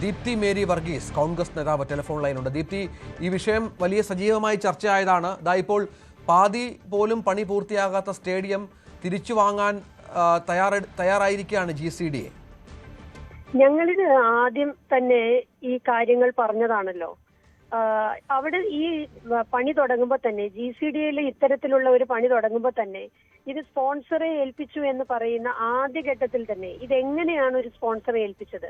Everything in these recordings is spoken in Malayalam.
ദീപ്തി മേരി വർഗീസ് കോൺഗ്രസ് നേതാവ് ടെലിഫോൺ ലൈനുണ്ട്. ദീപ്തി, ഈ വിഷയം വലിയ സജീവമായി ചർച്ചയായതാണ്. ഇപ്പോൾ പാതി പോലും പണി പൂർത്തിയാകാത്ത സ്റ്റേഡിയം തിരിച്ചു വാങ്ങാൻ തയ്യാറായിരിക്കുകയാണ് GCDA. ഞങ്ങളിത് ആദ്യം തന്നെ ഈ കാര്യങ്ങൾ പറഞ്ഞതാണല്ലോ. അവിടെ ഈ പണി തുടങ്ങുമ്പോൾ തന്നെ GCDAയിൽ ഇത്തരത്തിലുള്ള ഒരു പണി തുടങ്ങുമ്പോൾ തന്നെ ഇത് സ്പോൺസറെ ഏൽപ്പിച്ചു എന്ന് പറയുന്ന ആദ്യഘട്ടത്തിൽ തന്നെ ഇതെങ്ങനെയാണ് ഒരു സ്പോൺസറെ ഏൽപ്പിച്ചത്?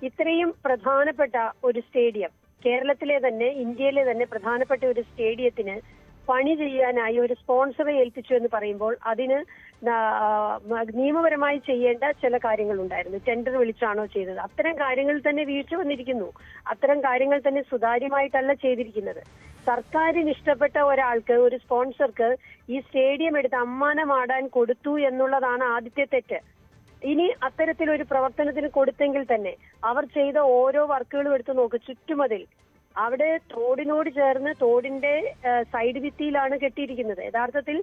ഇത്രയും പ്രധാനപ്പെട്ട ഒരു സ്റ്റേഡിയം, കേരളത്തിലെ തന്നെ ഇന്ത്യയിലെ തന്നെ പ്രധാനപ്പെട്ട ഒരു സ്റ്റേഡിയത്തിന് പണി ചെയ്യാനായി ഒരു സ്പോൺസറെ ഏൽപ്പിച്ചു എന്ന് പറയുമ്പോൾ അതിന് നിയമപരമായി ചെയ്യേണ്ട ചില കാര്യങ്ങളുണ്ടായിരുന്നു. ടെൻഡർ വിളിച്ചാണോ ചെയ്തത്? അത്തരം കാര്യങ്ങളിൽ തന്നെ വീഴ്ച വന്നിരിക്കുന്നു. അത്തരം കാര്യങ്ങൾ തന്നെ സുതാര്യമായിട്ടല്ല ചെയ്തിരിക്കുന്നത്. സർക്കാരിന് ഇഷ്ടപ്പെട്ട ഒരാൾക്ക്, ഒരു സ്പോൺസർക്ക് ഈ സ്റ്റേഡിയം എടുത്ത് അമ്മാനമാടാൻ കൊടുത്തു എന്നുള്ളതാണ് ആദ്യത്തെ തെറ്റ്. ഇനി അത്തരത്തിലൊരു പ്രവർത്തനത്തിന് കൊടുത്തെങ്കിൽ തന്നെ അവർ ചെയ്ത ഓരോ വർക്കുകളും എടുത്ത് നോക്ക്. ചുറ്റുമതിൽ അവിടെ തോടിനോട് ചേർന്ന് തോടിന്റെ സൈഡ് ഭിത്തിയിലാണ് കെട്ടിയിരിക്കുന്നത്. യഥാർത്ഥത്തിൽ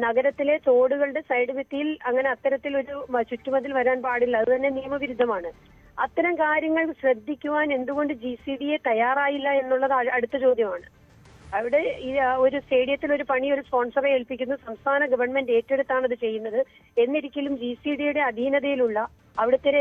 നഗരത്തിലെ തോടുകളുടെ സൈഡ് ഭിത്തിയിൽ അങ്ങനെ അത്തരത്തിലൊരു ചുറ്റുമതിൽ വരാൻ പാടില്ല. അത് തന്നെ നിയമവിരുദ്ധമാണ്. അത്തരം കാര്യങ്ങൾ ശ്രദ്ധിക്കുവാൻ എന്തുകൊണ്ട് GCDA തയ്യാറായില്ല എന്നുള്ളത് അടുത്ത ചോദ്യമാണ്. അവിടെ ഒരു സ്റ്റേഡിയത്തിൽ ഒരു പണി ഒരു സ്പോൺസറെ ഏൽപ്പിക്കുന്നു, സംസ്ഥാന ഗവൺമെന്റ് ഏറ്റെടുത്താണ് അത് ചെയ്യുന്നത്. എന്നിരിക്കലും GCDAയുടെ അധീനതയിലുള്ള അവിടുത്തെ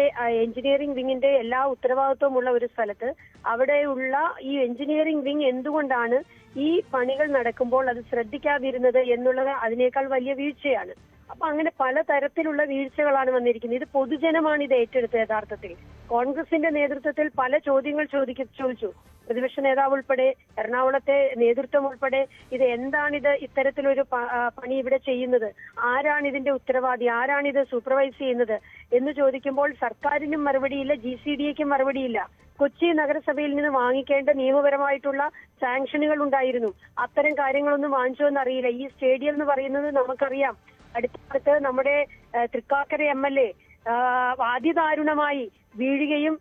എഞ്ചിനീയറിംഗ് വിങ്ങിന്റെ എല്ലാ ഉത്തരവാദിത്വമുള്ള ഒരു സ്ഥലത്ത് അവിടെയുള്ള ഈ എഞ്ചിനീയറിംഗ് വിങ് എന്തുകൊണ്ടാണ് ഈ പണികൾ നടക്കുമ്പോൾ അത് ശ്രദ്ധിക്കാതിരുന്നത് എന്നുള്ളത് അതിനേക്കാൾ വലിയ വീഴ്ചയാണ്. അപ്പൊ അങ്ങനെ പലതരത്തിലുള്ള വീഴ്ചകളാണ് വന്നിരിക്കുന്നത്. ഇത് പൊതുജനമാണ് ഇത് ഏറ്റെടുത്തത്. യഥാർത്ഥത്തിൽ കോൺഗ്രസിന്റെ നേതൃത്വത്തിൽ പല ചോദ്യങ്ങൾ ചോദിച്ചു. പ്രതിപക്ഷ നേതാവ് ഉൾപ്പെടെ, എറണാകുളത്തെ നേതൃത്വം ഉൾപ്പെടെ, ഇത് എന്താണിത് ഇത്തരത്തിലൊരു പണി ഇവിടെ ചെയ്യുന്നത്? ആരാണ് ഇതിന്റെ ഉത്തരവാദി? ആരാണിത് സൂപ്പർവൈസ് ചെയ്യുന്നത് എന്ന് ചോദിക്കുമ്പോൾ സർക്കാരിനും മറുപടിയില്ല, GCDAയ്ക്കും മറുപടിയില്ല. കൊച്ചി നഗരസഭയിൽ നിന്ന് വാങ്ങിക്കേണ്ട നിയമപരമായിട്ടുള്ള സാങ്ഷനുകൾ ഉണ്ടായിരുന്നു. അത്തരം കാര്യങ്ങളൊന്നും വാങ്ങിച്ചോ എന്നറിയില്ല. ഈ സ്റ്റേഡിയം എന്ന് പറയുന്നത് നമുക്കറിയാം, അടുത്തടുത്ത് നമ്മുടെ തൃക്കാക്കര MLA അതിദാരുണമായി വീഴുകയും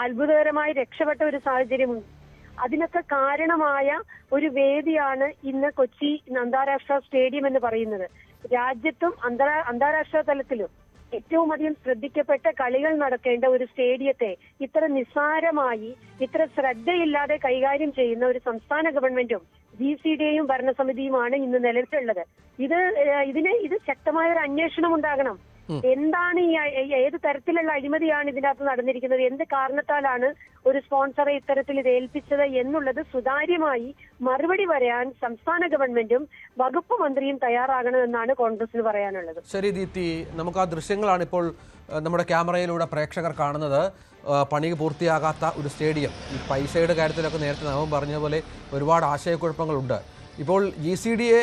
അത്ഭുതകരമായി രക്ഷപ്പെട്ട ഒരു സാഹചര്യമുണ്ട്. അതിനൊക്കെ കാരണമായ ഒരു വേദിയാണ് ഇന്ന് കൊച്ചി അന്താരാഷ്ട്ര സ്റ്റേഡിയം എന്ന് പറയുന്നത്. രാജ്യത്തും അന്താരാഷ്ട്ര തലത്തിലും ഏറ്റവും അധികം ശ്രദ്ധിക്കപ്പെട്ട കളികൾ നടക്കേണ്ട ഒരു സ്റ്റേഡിയത്തെ ഇത്ര നിസ്സാരമായി, ഇത്ര ശ്രദ്ധയില്ലാതെ കൈകാര്യം ചെയ്യുന്ന ഒരു സംസ്ഥാന ഗവൺമെന്റും GCDAയും ഭരണസമിതിയുമാണ് ഇന്ന് നിലവിലുള്ളത്. ഇത് ശക്തമായ ഒരു അന്വേഷണം ഉണ്ടാകണം. എന്താണ് ഏത് തരത്തിലുള്ള അഴിമതിയാണ് ഇതിനകത്ത് നടന്നിരിക്കുന്നത്? എന്ത് കാരണത്താലാണ് ഒരു സ്പോൺസറെ ഇത്തരത്തിൽ ഇത് ഏൽപ്പിച്ചത് എന്നുള്ളത് സുതാര്യമായി മറുപടി പറയാൻ സംസ്ഥാന ഗവൺമെന്റും വകുപ്പ് മന്ത്രിയും തയ്യാറാകണമെന്നാണ് കോൺഗ്രസിന് പറയാനുള്ളത്. ശരി ദീപ്തി, നമുക്ക് ആ ദൃശ്യങ്ങളാണ് ഇപ്പോൾ നമ്മുടെ ക്യാമറയിലൂടെ പ്രേക്ഷകർ കാണുന്നത്. പണി പൂർത്തിയാകാത്ത ഒരു സ്റ്റേഡിയം. ഈ പൈസയുടെ കാര്യത്തിലൊക്കെ നേരത്തെ നാം പറഞ്ഞ പോലെ ഒരുപാട് ആശയക്കുഴപ്പങ്ങളുണ്ട്. ഇപ്പോൾ GCDA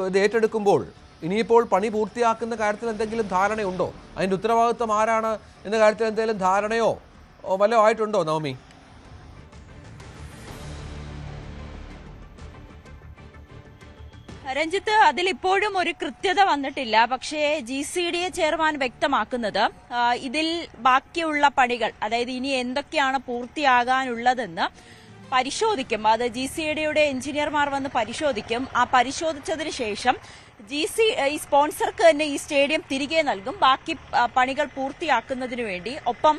ഇത് ഏറ്റെടുക്കുമ്പോൾ ഇനിയിപ്പോൾ പണി പൂർത്തിയാക്കുന്ന കാര്യത്തിൽ എന്തെങ്കിലും ധാരണയുണ്ടോ? അതിൻ്റെ ഉത്തരവാദിത്വം ആരാണ് എന്ന കാര്യത്തിൽ എന്തെങ്കിലും ധാരണയോ വല്ലതും ആയിട്ടുണ്ടോ നവമി? രഞ്ജിത്ത്, അതിലിപ്പോഴും ഒരു കൃത്യത വന്നിട്ടില്ല. പക്ഷേ GCDA ചെയർമാൻ വ്യക്തമാക്കുന്നത് ഇതിൽ ബാക്കിയുള്ള പണികൾ, അതായത് ഇനി എന്തൊക്കെയാണ് പൂർത്തിയാകാനുള്ളതെന്ന് പരിശോധിക്കും. അത് GCDAയുടെ എഞ്ചിനീയർമാർ വന്ന് പരിശോധിക്കും. ആ പരിശോധിച്ചതിന് ശേഷം ഈ സ്പോൺസർക്ക് തന്നെ ഈ സ്റ്റേഡിയം തിരികെ നൽകും, ബാക്കി പണികൾ പൂർത്തിയാക്കുന്നതിന് വേണ്ടി. ഒപ്പം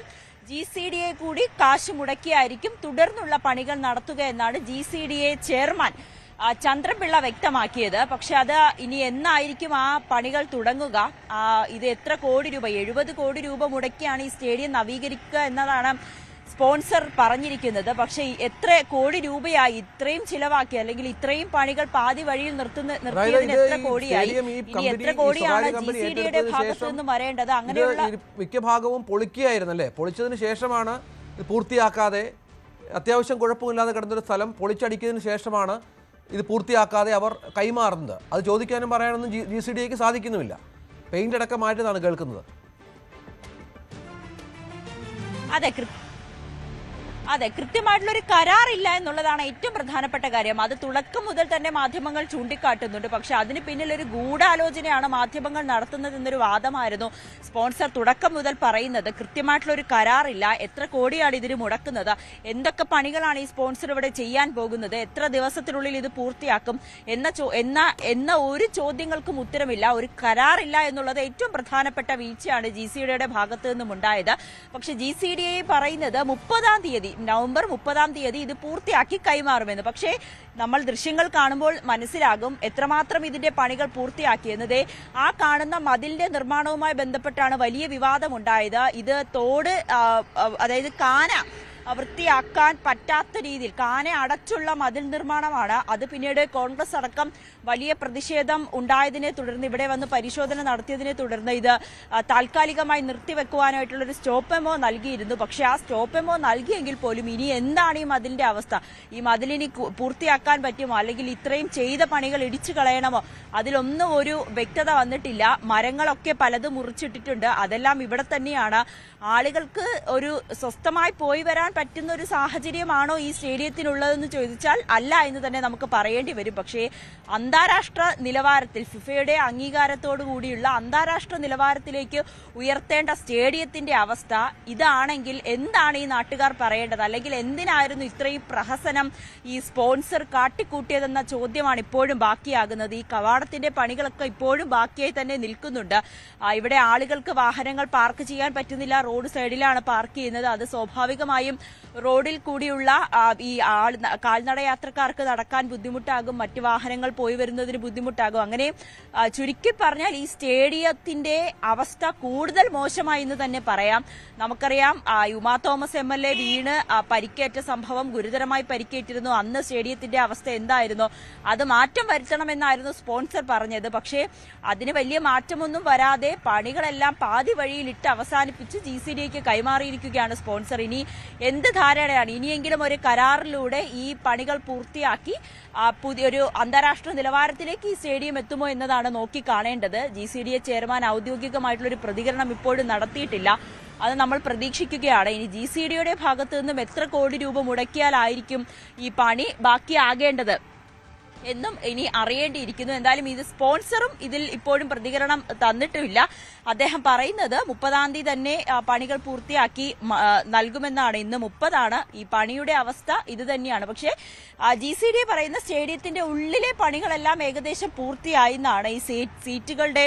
GCDA കൂടി കാശ് മുടക്കിയായിരിക്കും തുടർന്നുള്ള പണികൾ നടത്തുക എന്നാണ് GCDA ചെയർമാൻ ചന്ദ്രപിള്ള വ്യക്തമാക്കിയത്. പക്ഷെ അത് ഇനി എന്നായിരിക്കും ആ പണികൾ തുടങ്ങുക? ഇത് എത്ര കോടി രൂപ, 70 കോടി രൂപ മുടക്കിയാണ് ഈ സ്റ്റേഡിയം നവീകരിക്കുക എന്നതാണ് സ്പോൺസർ പറഞ്ഞിരിക്കുന്നത്. പക്ഷെ എത്ര കോടി രൂപയായി ഇത്രയും ചിലവാക്കി, അല്ലെങ്കിൽ ഇത്രയും പണികൾ പാതി വഴിയിൽ നിർത്തിയതിന് എത്ര കോടിയായി? ഇനി എത്ര കോടിയാണ് GCDAയുടെ ഭാഗത്തു നിന്നും വരേണ്ടത്? അങ്ങനെയുള്ള മിക്ക ഭാഗവും പൊളിക്കുകയായിരുന്നല്ലേ? പൊളിച്ചതിന് ശേഷമാണ് പൂർത്തിയാക്കാതെ, അത്യാവശ്യം കുഴപ്പമില്ലാതെ കിടന്നൊരു സ്ഥലം പൊളിച്ചടിക്കുന്നതിന് ശേഷമാണ് ഇത് പൂർത്തിയാക്കാതെ അവർ കൈമാറുന്നത്. അത് ചോദിക്കാനും പറയാനൊന്നും GCDAയ്ക്ക് സാധിക്കുന്നുമില്ല. പെയിന്റ് അടക്കം മാറ്റുന്നതാണ് കേൾക്കുന്നത്. അതെ, കൃത്യമായിട്ടുള്ള ഒരു കരാറില്ല എന്നുള്ളതാണ് ഏറ്റവും പ്രധാനപ്പെട്ട കാര്യം. അത് തുടക്കം മുതൽ തന്നെ മാധ്യമങ്ങൾ ചൂണ്ടിക്കാട്ടുന്നുണ്ട്. പക്ഷെ അതിന് പിന്നിൽ ഒരു ഗൂഢാലോചനയാണ് മാധ്യമങ്ങൾ നടത്തുന്നത് എന്നൊരു വാദമായിരുന്നു സ്പോൺസർ തുടക്കം മുതൽ പറയുന്നത്. കൃത്യമായിട്ടുള്ള ഒരു കരാറില്ല, എത്ര കോടിയാണ് ഇതിന് മുടക്കുന്നത്, എന്തൊക്കെ പണികളാണ് ഈ സ്പോൺസർ ഇവിടെ ചെയ്യാൻ പോകുന്നത്, എത്ര ദിവസത്തിനുള്ളിൽ ഇത് പൂർത്തിയാക്കും എന്ന ഒരു ചോദ്യങ്ങൾക്കും ഉത്തരമില്ല. ഒരു കരാറില്ല എന്നുള്ളത് ഏറ്റവും പ്രധാനപ്പെട്ട വീഴ്ചയാണ് GCDയുടെ ഭാഗത്തു നിന്നും ഉണ്ടായത്. പക്ഷെ GCDA പറയുന്നത് 30-ാം തീയതി, നവംബർ 30-ാം തീയതി ഇത് പൂർത്തിയാക്കി കൈമാറുമെന്ന്. പക്ഷേ നമ്മൾ ദൃശ്യങ്ങൾ കാണുമ്പോൾ മനസ്സിലാകും എത്രമാത്രം ഇതിന്റെ പണികൾ പൂർത്തിയാക്കിയെന്നത്. ആ കാണുന്ന മതിലിന്റെ നിർമ്മാണവുമായി ബന്ധപ്പെട്ടാണ് വലിയ വിവാദമുണ്ടായത്. ഇത് തോട്, അതായത് കാന വൃത്തിയാക്കാൻ പറ്റാത്ത രീതിയിൽ കാന അടച്ചുള്ള മതിൽ നിർമ്മാണമാണ്. അത് പിന്നീട് കോൺഗ്രസ് അടക്കം വലിയ പ്രതിഷേധം ഉണ്ടായതിനെ തുടർന്ന്, ഇവിടെ വന്ന് പരിശോധന നടത്തിയതിനെ തുടർന്ന് ഇത് താൽക്കാലികമായി നിർത്തിവെക്കുവാനായിട്ടുള്ളൊരു സ്റ്റോപ്പ് മെമ്മോ നൽകിയിരുന്നു. പക്ഷെ ആ സ്റ്റോപ്പ് മെമ്മോ നൽകിയെങ്കിൽ പോലും ഇനി എന്താണ് ഈ മതിലിന്റെ അവസ്ഥ, ഈ മതിലിനി പൂർത്തിയാക്കാൻ പറ്റുമോ, അല്ലെങ്കിൽ ഇത്രയും ചെയ്ത പണികൾ ഇടിച്ചു കളയണമോ, അതിലൊന്നും ഒരു വ്യക്തത വന്നിട്ടില്ല. മരങ്ങളൊക്കെ പലതും മുറിച്ചിട്ടിട്ടുണ്ട്. അതെല്ലാം ഇവിടെ തന്നെയാണ്. ആളുകൾക്ക് ഒരു സ്വസ്ഥമായി പോയി വരാൻ പറ്റുന്ന ഒരു സാഹചര്യമാണോ ഈ സ്റ്റേഡിയത്തിനുള്ളതെന്ന് ചോദിച്ചാൽ അല്ല എന്ന് തന്നെ നമുക്ക് പറയേണ്ടി വരും. പക്ഷേ അന്താരാഷ്ട്ര നിലവാരത്തിൽ, ഫിഫയുടെ അംഗീകാരത്തോടു കൂടിയുള്ള അന്താരാഷ്ട്ര നിലവാരത്തിലേക്ക് ഉയർത്തേണ്ട സ്റ്റേഡിയത്തിന്റെ അവസ്ഥ ഇതാണെങ്കിൽ എന്താണ് ഈ നാട്ടുകാർ പറയേണ്ടത്, അല്ലെങ്കിൽ എന്തിനായിരുന്നു ഇത്രയും പ്രഹസനം ഈ സ്പോൺസർ കാട്ടിക്കൂട്ടിയതെന്ന ചോദ്യമാണ് ഇപ്പോഴും ബാക്കിയാകുന്നത്. ഈ കവാടത്തിന്റെ പണികളൊക്കെ ഇപ്പോഴും ബാക്കിയായി തന്നെ നിൽക്കുന്നുണ്ട്. ഇവിടെ ആളുകൾക്ക് വാഹനങ്ങൾ പാർക്ക് ചെയ്യാൻ പറ്റുന്നില്ല, റോഡ് സൈഡിലാണ് പാർക്ക് ചെയ്യുന്നത്. അത് സ്വാഭാവികമായും റോഡിൽ കൂടിയുള്ള ഈ കാൽനട യാത്രക്കാർക്ക് നടക്കാൻ ബുദ്ധിമുട്ടാകും, മറ്റു വാഹനങ്ങൾ പോയി വരുന്നതിന് ബുദ്ധിമുട്ടാകും. അങ്ങനെ ചുരുക്കി പറഞ്ഞാൽ ഈ സ്റ്റേഡിയത്തിന്റെ അവസ്ഥ കൂടുതൽ മോശമായി എന്ന് തന്നെ പറയാം. നമുക്കറിയാം ഉമാ തോമസ് MLA വീണ് പരിക്കേറ്റ സംഭവം, ഗുരുതരമായി പരിക്കേറ്റിരുന്നു. അന്ന് സ്റ്റേഡിയത്തിന്റെ അവസ്ഥ എന്തായിരുന്നു, അത് മാറ്റം വരുത്തണമെന്നായിരുന്നു സ്പോൺസർ പറഞ്ഞത്. പക്ഷേ അതിന് വലിയ മാറ്റമൊന്നും വരാതെ പണികളെല്ലാം പാതി വഴിയിലിട്ട് അവസാനിപ്പിച്ച് GCDAക്ക് കൈമാറിയിരിക്കുകയാണ് സ്പോൺസർ. ഇനി എന്ത് ധാരണയാണ്, ഇനിയെങ്കിലും ഒരു കരാറിലൂടെ ഈ പണികൾ പൂർത്തിയാക്കി പുതിയൊരു അന്താരാഷ്ട്ര നിലവാരത്തിലേക്ക് ഈ സ്റ്റേഡിയം എത്തുമോ എന്നതാണ് നോക്കി കാണേണ്ടത്. GCDA ചെയർമാൻ ഔദ്യോഗികമായിട്ടുള്ളൊരു പ്രതികരണം ഇപ്പോഴും നടത്തിയിട്ടില്ല. അത് നമ്മൾ പ്രതീക്ഷിക്കുകയാണ്. ഇനി GCDAയുടെ ഭാഗത്തു നിന്നും എത്ര കോടി രൂപ മുടക്കിയാലായിരിക്കും ഈ പണി ബാക്കിയാകേണ്ടത് എന്നും ഇനി അറിയേണ്ടിയിരിക്കുന്നു. എന്തായാലും ഇത് സ്പോൺസറും ഇതിൽ ഇപ്പോഴും പ്രതികരണം തന്നിട്ടുമില്ല. അദ്ദേഹം പറയുന്നത് 30-ാം തീയതി തന്നെ പണികൾ പൂർത്തിയാക്കി നൽകുമെന്നാണ്. ഇന്ന് 30-ആണ്. ഈ പണിയുടെ അവസ്ഥ ഇത് തന്നെയാണ്. പക്ഷേ GCDA പറയുന്ന സ്റ്റേഡിയത്തിന്റെ ഉള്ളിലെ പണികളെല്ലാം ഏകദേശം പൂർത്തിയായി എന്നാണ്. ഈ സീറ്റുകളുടെ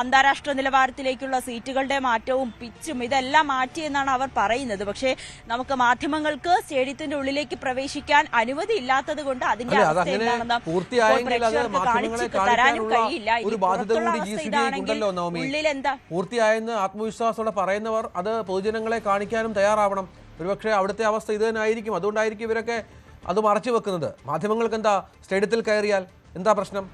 അന്താരാഷ്ട്ര നിലവാരത്തിലേക്കുള്ള സീറ്റുകളുടെ മാറ്റവും പിച്ചും ഇതെല്ലാം മാറ്റിയെന്നാണ് അവർ പറയുന്നത്. പക്ഷേ നമുക്ക് മാധ്യമങ്ങൾക്ക് സ്റ്റേഡിയത്തിന്റെ ഉള്ളിലേക്ക് പ്രവേശിക്കാൻ അനുമതി ഇല്ലാത്തത് കൊണ്ട് അതിന്റെ അവസ്ഥ എന്താണെന്ന് പൂർത്തിയായെങ്കിൽ അത് മാധ്യമങ്ങളെ കാണിക്കാനുള്ള ഒരു ബാധ്യത കൂടി GCDA ഉണ്ടല്ലോ നവമി. പൂർത്തിയായെന്ന് ആത്മവിശ്വാസത്തോടെ പറയുന്നവർ അത് പൊതുജനങ്ങളെ കാണിക്കാനും തയ്യാറാവണം. ഒരുപക്ഷെ അവിടുത്തെ അവസ്ഥ ഇത് തന്നെ ആയിരിക്കും. അതുകൊണ്ടായിരിക്കും ഇവരൊക്കെ അത് മറച്ചു വെക്കുന്നത്. മാധ്യമങ്ങൾക്ക് എന്താ സ്റ്റേഡിയത്തിൽ കയറിയാൽ എന്താ പ്രശ്നം?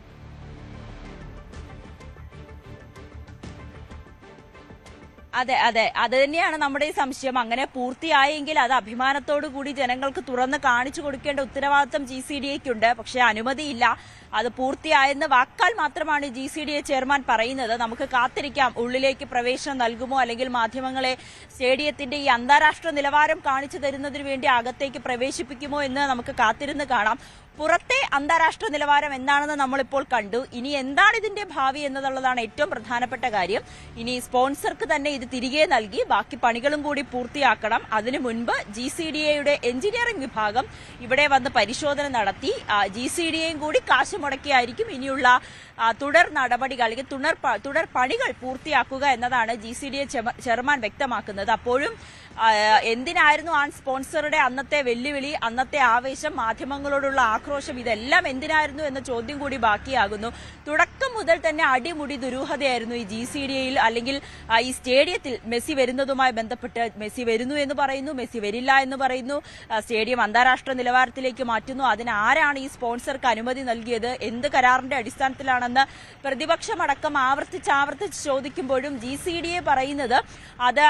അതെ അതെ, അത് തന്നെയാണ് നമ്മുടെ ഈ സംശയം. അങ്ങനെ പൂർത്തിയായെങ്കിൽ അത് അഭിമാനത്തോടു കൂടി ജനങ്ങൾക്ക് തുറന്ന് കാണിച്ചു കൊടുക്കേണ്ട ഉത്തരവാദിത്തം GCDAക്കുണ്ട്. പക്ഷെ അനുമതിയില്ല. അത് പൂർത്തിയായെന്ന് വാക്കാൽ മാത്രമാണ് GCDA ചെയർമാൻ പറയുന്നത്. നമുക്ക് കാത്തിരിക്കാം, ഉള്ളിലേക്ക് പ്രവേശനം നൽകുമോ, അല്ലെങ്കിൽ മാധ്യമങ്ങളെ സ്റ്റേഡിയത്തിന്റെ ഈ അന്താരാഷ്ട്ര നിലവാരം കാണിച്ചു തരുന്നതിന് വേണ്ടി അകത്തേക്ക് പ്രവേശിപ്പിക്കുമോ എന്ന് നമുക്ക് കാത്തിരുന്ന് കാണാം. പുറത്തെ അന്താരാഷ്ട്ര നിലവാരം എന്താണെന്ന് നമ്മളിപ്പോൾ കണ്ടു. ഇനി എന്താണ് ഇതിന്റെ ഭാവി എന്നുള്ളതാണ് ഏറ്റവും പ്രധാനപ്പെട്ട കാര്യം. ഇനി സ്പോൺസർക്ക് തന്നെ ഇത് തിരികെ നൽകി ബാക്കി പണികളും കൂടി പൂർത്തിയാക്കണം. അതിനു മുൻപ് GCDAയുടെ എഞ്ചിനീയറിംഗ് വിഭാഗം ഇവിടെ വന്ന് പരിശോധന നടത്തി GCDAയും കൂടി കാശ് മുടക്കിയായിരിക്കും ഇനിയുള്ള തുടർ നടപടികൾ അല്ലെങ്കിൽ തുടർ പണികൾ പൂർത്തിയാക്കുക എന്നതാണ് GCDA ചെയർമാൻ വ്യക്തമാക്കുന്നത്. അപ്പോഴും എന്തിനായിരുന്നു ആ സ്പോൺസറുടെ അന്നത്തെ വെല്ലുവിളി, അന്നത്തെ ആവേശം, മാധ്യമങ്ങളോടുള്ള ആക്രോശം, ഇതെല്ലാം എന്തിനായിരുന്നു എന്ന ചോദ്യം കൂടി ബാക്കിയാകുന്നു. തുടക്കം മുതൽ തന്നെ അടിമുടി ദുരൂഹതയായിരുന്നു ഈ GCDAയിൽ, അല്ലെങ്കിൽ ഈ സ്റ്റേഡിയത്തിൽ മെസ്സി വരുന്നതുമായി ബന്ധപ്പെട്ട്. മെസ്സി വരുന്നു എന്ന് പറയുന്നു, മെസ്സി വരില്ല എന്ന് പറയുന്നു, സ്റ്റേഡിയം അന്താരാഷ്ട്ര നിലവാരത്തിലേക്ക് മാറ്റുന്നു. അതിന് ആരാണ് ഈ സ്പോൺസർക്ക് അനുമതി നൽകിയത്, എന്ത് കരാറിന്റെ അടിസ്ഥാനത്തിലാണെന്ന് പ്രതിപക്ഷമടക്കം ആവർത്തിച്ച് ചോദിക്കുമ്പോഴും GCDA പറയുന്നത് അത്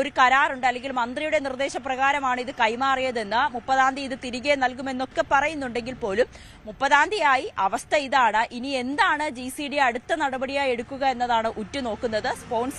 ഒരു കരാറുണ്ട്, അല്ലെങ്കിൽ മന്ത്രിയുടെ നിർദ്ദേശപ്രകാരമാണ് ഇത് കൈമാറിയതെന്ന്, 30-ാം തീയതി ഇത് തിരികെ നൽകുമെന്നൊക്കെ പറയുന്നുണ്ടെങ്കിൽ പോലും 30-ാം തീയതി ആയി, അവസ്ഥ ഇതാണ്. ഇനി എന്താണ് GCDA അടുത്ത നടപടിയായി എടുക്കുക എന്നതാണ് ഉറ്റുനോക്കുന്നത്. സ്പോൺസർ